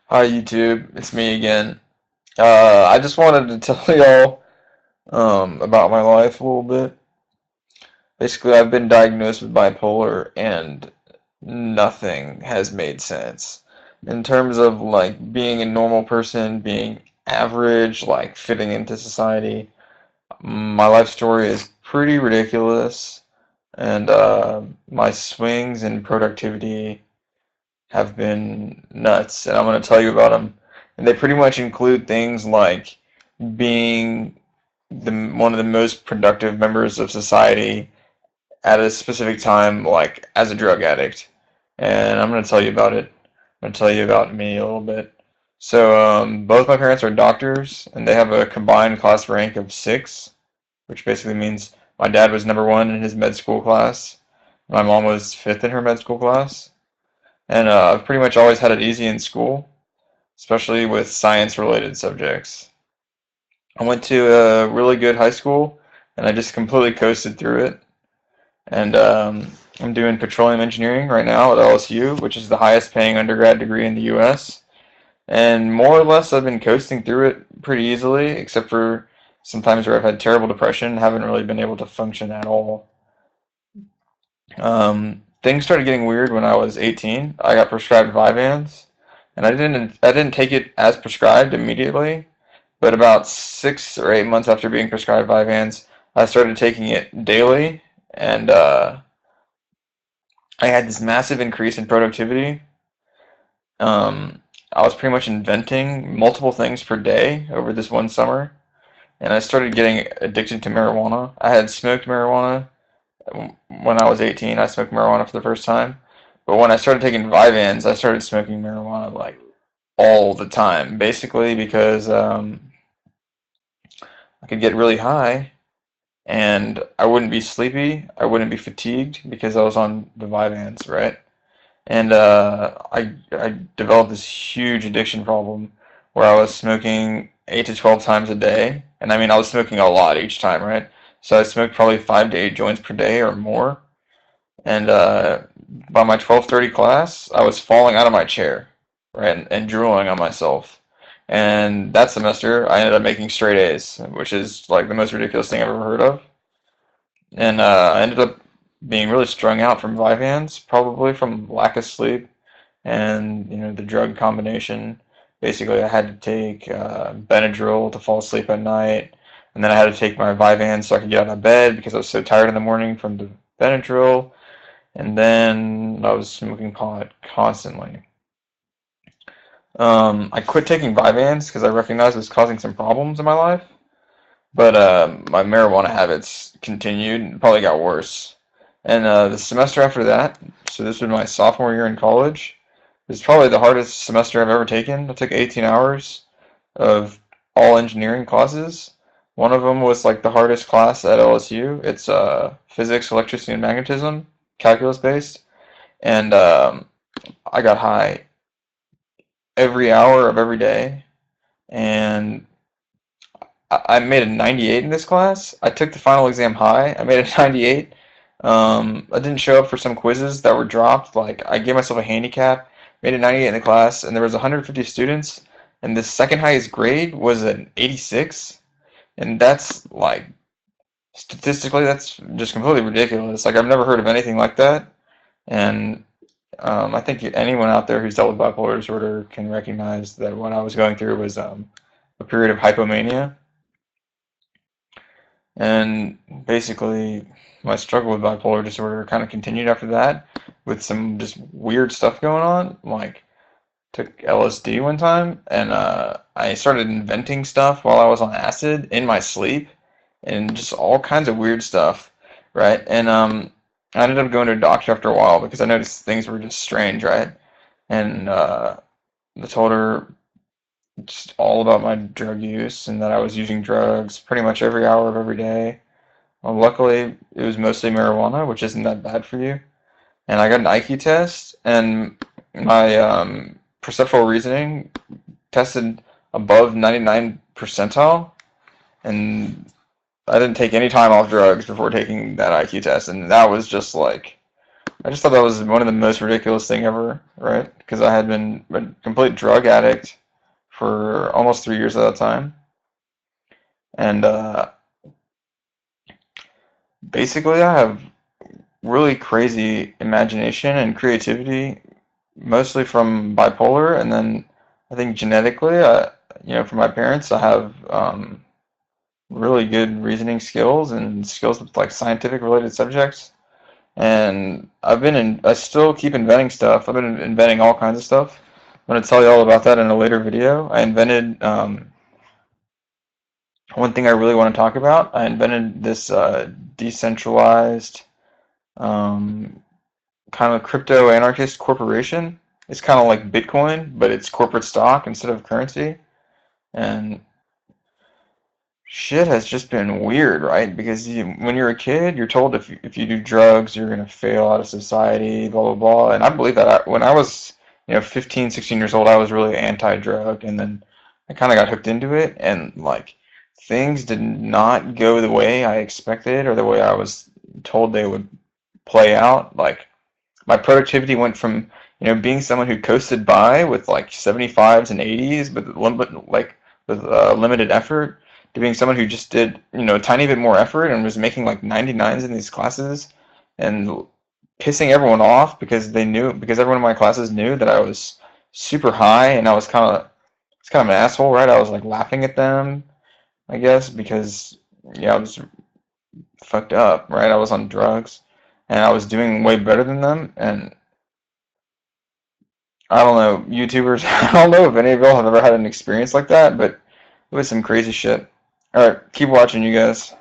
Hi YouTube, it's me again. I just wanted to tell y'all about my life a little bit. Basically, I've been diagnosed with bipolar and nothing has made sense. In terms of like being a normal person, being average, like fitting into society, my life story is pretty ridiculous and my swings in productivity have been nuts, and I'm going to tell you about them. And they pretty much include things like being one of the most productive members of society at a specific time, like as a drug addict. And I'm going to tell you about it. I'm going to tell you about me a little bit. So, both my parents are doctors, and they have a combined class rank of 6, which basically means my dad was number 1 in his med school class. My mom was 5th in her med school class. And I've pretty much always had it easy in school, especially with science-related subjects. I went to a really good high school, and I just completely coasted through it. And I'm doing petroleum engineering right now at LSU, which is the highest paying undergrad degree in the US. And more or less, I've been coasting through it pretty easily, except for sometimes where I've had terrible depression, haven't really been able to function at all. Things started getting weird when I was 18. I got prescribed Vyvanse, and I didn't take it as prescribed immediately, but about 6 or 8 months after being prescribed Vyvanse, I started taking it daily, and I had this massive increase in productivity. I was pretty much inventing multiple things per day over this one summer, and I started getting addicted to marijuana. I had smoked marijuana when I was 18. I smoked marijuana for the first time, but when I started taking Vyvanse, I started smoking marijuana like all the time, basically because I could get really high and I wouldn't be sleepy, I wouldn't be fatigued because I was on the Vyvanse, right? And I developed this huge addiction problem where I was smoking 8 to 12 times a day, and I mean I was smoking a lot each time, right? So I smoked probably 5 to 8 joints per day or more, and by my 12:30 class, I was falling out of my chair, right, and drooling on myself. And that semester, I ended up making straight A's, which is like the most ridiculous thing I've ever heard of. And I ended up being really strung out from Vyvanse, probably from lack of sleep and the drug combination. Basically, I had to take Benadryl to fall asleep at night, and then I had to take my Vyvanse so I could get out of bed because I was so tired in the morning from the Benadryl. And then I was smoking pot constantly. I quit taking Vyvanse because I recognized it was causing some problems in my life, but my marijuana habits continued and probably got worse. And the semester after that, so this was my sophomore year in college, was probably the hardest semester I've ever taken. I took 18 hours of all engineering classes. One of them was like the hardest class at LSU. It's physics, electricity, and magnetism, calculus based. And I got high every hour of every day, and I made a 98 in this class. I took the final exam high. I made a 98. I didn't show up for some quizzes that were dropped. Like I gave myself a handicap, made a 98 in the class, and there was 150 students, and the second highest grade was an 86, and that's like statistically that's just completely ridiculous. Like I've never heard of anything like that, and I think anyone out there who's dealt with bipolar disorder can recognize that what I was going through was a period of hypomania. And basically, my struggle with bipolar disorder kind of continued after that with some just weird stuff going on. Like, took LSD one time, and I started inventing stuff while I was on acid in my sleep, and just all kinds of weird stuff, right? And I ended up going to a doctor after a while because I noticed things were just strange, right? And I told her just all about my drug use and that I was using drugs pretty much every hour of every day. Well, luckily, it was mostly marijuana, which isn't that bad for you. And I got an IQ test, and my perceptual reasoning tested above 99 percentile, and I didn't take any time off drugs before taking that IQ test, and that was just like I just thought that was one of the most ridiculous thing ever, right? Because I had been a complete drug addict for almost 3 years at that time, and basically I have really crazy imagination and creativity, mostly from bipolar, and then I think genetically, from my parents, I have really good reasoning skills and skills with like scientific related subjects. And I still keep inventing stuff. I've been inventing all kinds of stuff. I'm going to tell you all about that in a later video. I invented one thing I really want to talk about. I invented this decentralized um, kind of crypto anarchist corporation. It's kind of like Bitcoin, but it's corporate stock instead of currency. And shit has just been weird, right? Because when you're a kid, you're told if you do drugs, you're gonna fail out of society, blah blah blah. And I believe that when I was 15, 16 years old, I was really anti-drug, and then I kind of got hooked into it, and like things did not go the way I expected or the way I was told they would play out. Like my productivity went from being someone who coasted by with like 75s and 80s, with limited effort, to being someone who just did a tiny bit more effort and was making like 99s in these classes and pissing everyone off because everyone in my classes knew that I was super high, and I was kind of an asshole, right? I was like laughing at them, I guess, because I was fucked up, right? I was on drugs and I was doing way better than them. And I don't know, YouTubers, I don't know if any of y'all have ever had an experience like that, but it was some crazy shit. Alright, keep watching, you guys.